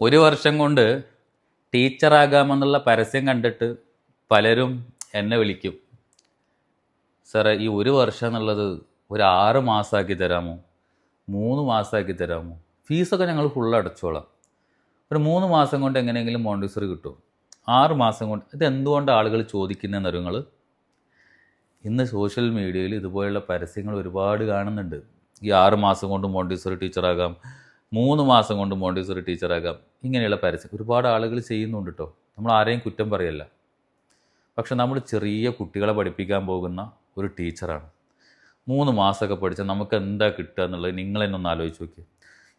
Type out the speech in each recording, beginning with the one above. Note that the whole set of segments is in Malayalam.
ഒരു വർഷം കൊണ്ട് ടീച്ചറാകാമെന്നുള്ള പരസ്യം കണ്ടിട്ട് പലരും എന്നെ വിളിക്കും. സാറേ, ഈ ഒരു വർഷം എന്നുള്ളത് ഒരു 6 മാസമാക്കി തരാമോ, 3 മാസമാക്കി തരാമോ? ഫീസൊക്കെ ഞങ്ങൾ ഫുൾ അടച്ചോളാം. ഒരു 3 മാസം കൊണ്ട് എങ്ങനെയെങ്കിലും മോണ്ടിസറി കിട്ടുമോ? 6 മാസം കൊണ്ട്. ഇതെന്തുകൊണ്ട് ആളുകൾ ചോദിക്കുന്നതെന്ന് അറിയോ നിങ്ങൾ? ഇന്ന് സോഷ്യൽ മീഡിയയിൽ ഇതുപോലുള്ള പരസ്യങ്ങൾ ഒരുപാട് കാണുന്നുണ്ട്. ഈ 6 മാസം കൊണ്ട് മോണ്ടിസറി ടീച്ചറാകാം, 3 മാസം കൊണ്ട് മോണ്ടിസറി ടീച്ചറാകാം, ഇങ്ങനെയുള്ള പരസ്യം ഒരുപാട് ആളുകൾ ചെയ്യുന്നുണ്ട് കേട്ടോ. നമ്മൾ ആരെയും കുറ്റം പറയല്ല. പക്ഷെ നമ്മൾ ചെറിയ കുട്ടികളെ പഠിപ്പിക്കാൻ പോകുന്ന ഒരു ടീച്ചറാണ്. 3 മാസമൊക്കെ പഠിച്ചാൽ നമുക്ക് എന്താ കിട്ടുക എന്നുള്ളത് നിങ്ങൾ തന്നെ ഒന്ന് ആലോചിച്ച് നോക്കി.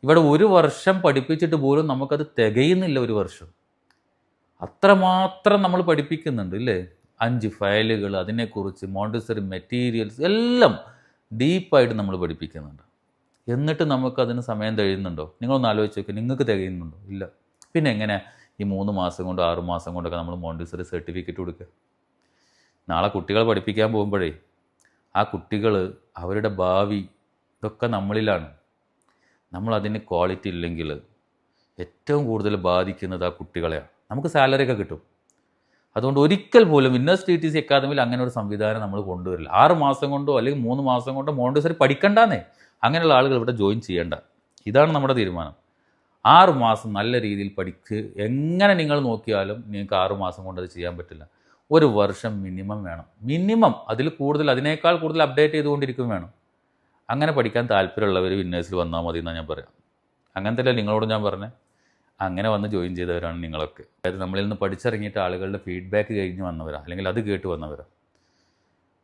ഇവിടെ ഒരു വർഷം പഠിപ്പിച്ചിട്ട് പോലും നമുക്കത് തികയുന്നില്ല. ഒരു വർഷം അത്രമാത്രം നമ്മൾ പഠിപ്പിക്കുന്നുണ്ട് ഇല്ലേ? 5 ഫയലുകൾ, അതിനെക്കുറിച്ച് മോണ്ടിസറി മെറ്റീരിയൽസ് എല്ലാം ഡീപ്പായിട്ട് നമ്മൾ പഠിപ്പിക്കുന്നുണ്ട്. എന്നിട്ട് നമുക്കതിന് സമയം തികയുന്നുണ്ടോ? നിങ്ങളൊന്ന് ആലോചിച്ച് നോക്കി, നിങ്ങൾക്ക് തികയുന്നുണ്ടോ? ഇല്ല. പിന്നെ എങ്ങനെ ഈ 3 മാസം കൊണ്ട് 6 മാസം കൊണ്ടൊക്കെ നമ്മൾ മോണ്ടിസറി സർട്ടിഫിക്കറ്റ് കൊടുക്കുക? നാളെ കുട്ടികളെ പഠിപ്പിക്കാൻ പോകുമ്പോഴേ ആ കുട്ടികൾ, അവരുടെ ഭാവി ഇതൊക്കെ നമ്മളിലാണ്. നമ്മളതിന് ക്വാളിറ്റി ഇല്ലെങ്കിൽ ഏറ്റവും കൂടുതൽ ബാധിക്കുന്നത് ആ കുട്ടികളെയാണ്. നമുക്ക് സാലറി ഒക്കെ കിട്ടും. അതുകൊണ്ട് ഒരിക്കൽ പോലും വിന്നേഴ്സ് ടി ടി സി അക്കാദമിയിൽ അങ്ങനെ ഒരു സംവിധാനം നമ്മൾ കൊണ്ടുവരില്ല. 6 മാസം കൊണ്ടോ അല്ലെങ്കിൽ 3 മാസം കൊണ്ടോ മോണ്ടിസറി പഠിക്കണ്ടെന്നേ അങ്ങനെയുള്ള ആളുകൾ ഇവിടെ ജോയിൻ ചെയ്യേണ്ട. ഇതാണ് നമ്മുടെ തീരുമാനം. 6 മാസം നല്ല രീതിയിൽ പഠിച്ച് എങ്ങനെ നിങ്ങൾ നോക്കിയാലും നിങ്ങൾക്ക് 6 മാസം കൊണ്ട് അത് ചെയ്യാൻ പറ്റില്ല. ഒരു വർഷം മിനിമം വേണം. മിനിമം. അതിൽ കൂടുതൽ, അതിനേക്കാൾ കൂടുതൽ അപ്ഡേറ്റ് ചെയ്തുകൊണ്ടിരിക്കും വേണം. അങ്ങനെ പഠിക്കാൻ താല്പര്യമുള്ളവർ വിന്നേഴ്സിൽ വന്നാൽ മതി എന്നാണ് ഞാൻ പറയാം. അങ്ങനത്തെ അല്ലേ നിങ്ങളോട് ഞാൻ പറഞ്ഞത്? അങ്ങനെ വന്ന് ജോയിൻ ചെയ്തവരാണ് നിങ്ങളൊക്കെ. അതായത് നമ്മളിൽ നിന്ന് പഠിച്ചിറങ്ങിയിട്ട് ആളുകളുടെ ഫീഡ്ബാക്ക് കഴിഞ്ഞ് വന്നവരാണ്, അല്ലെങ്കിൽ അത് കേട്ട് വന്നവരാണ്.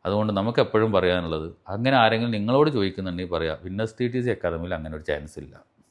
അതുകൊണ്ട് നമുക്ക് എപ്പോഴും പറയാനുള്ളത്, അങ്ങനെ ആരെങ്കിലും നിങ്ങളോട് ചോദിക്കുന്നുണ്ടെങ്കിൽ പറയാം, വിന്നേഴ്സ് ടി ടി സി അക്കാദമിയിൽ അങ്ങനെ ഒരു ചാൻസ് ഇല്ല.